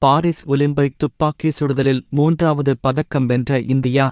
Paris Olympic துப்பாக்கி சுடுதலில் 3வது பதக்கம் வென்ற இந்தியா.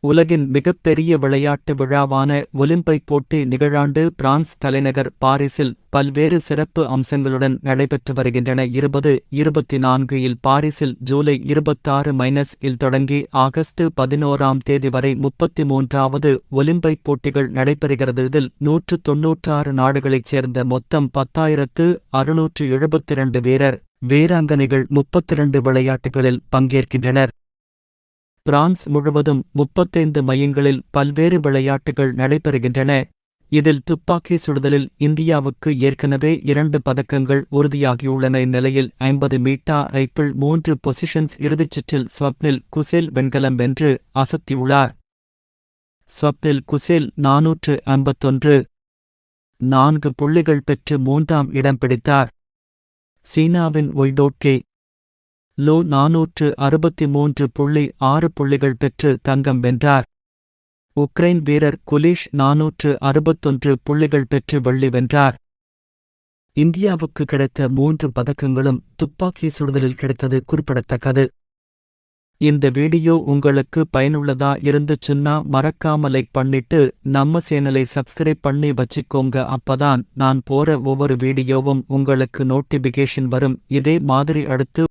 உலகின் மிகப்பெரிய விளையாட்டு விழாவான ஒலிம்பிக் போட்டி நிகழாண்டு பிரான்ஸ் தலைநகர் பாரிஸில் பல்வேறு சிறப்பு அம்சங்களுடன் நடைபெற்று வருகின்றன. 2024 இல் பாரிஸில் ஜூலை 26 தொடங்கி ஆகஸ்ட் 11 வரை 33வது ஒலிம்பிக் போட்டிகள் நடைபெறுகிறது. இதில் 196 நாடுகளைச் சேர்ந்த மொத்தம் 10,672 வீரர் வீராங்கனைகள் 32 விளையாட்டுகளில் பங்கேற்கின்றனர். பிரான்ஸ் முழுவதும் 35 மையங்களில் பல்வேறு விளையாட்டுகள் நடைபெறுகின்றன. இதில் துப்பாக்கி சுடுதலில் இந்தியாவுக்கு ஏற்கனவே 2 பதக்கங்கள் உறுதியாகியுள்ளன. இந்நிலையில் 50 metre rifle 3 positions இறுதிச்சுற்றில் Swapnil Kusal வெண்கலம் வென்று அசத்தியுள்ளார். ஸ்வப்னில் குசேல் 451 4 புள்ளிகள் பெற்று 3ஆம் இடம் பிடித்தார். சீனாவின் ஒய்டோட்கே லோ 463.6 புள்ளிகள் பெற்று தங்கம் வென்றார். உக்ரைன் வீரர் குலிஷ் 461 புள்ளிகள் பெற்று வெள்ளி வென்றார். இந்தியாவுக்கு கிடைத்த 3 பதக்கங்களும் துப்பாக்கி சுடுதலில் கிடைத்தது குறிப்பிடத்தக்கது. இந்த வீடியோ உங்களுக்கு பயனுள்ளதா இருந்துச்சுன்னா மறக்காம லைக் பண்ணிட்டு நம்ம சேனலை சப்ஸ்கிரைப் பண்ணி வச்சுக்கோங்க. அப்பதான் நான் போற ஒவ்வொரு வீடியோவும் உங்களுக்கு நோட்டிபிகேஷன் வரும். இதே மாதிரி அடுத்து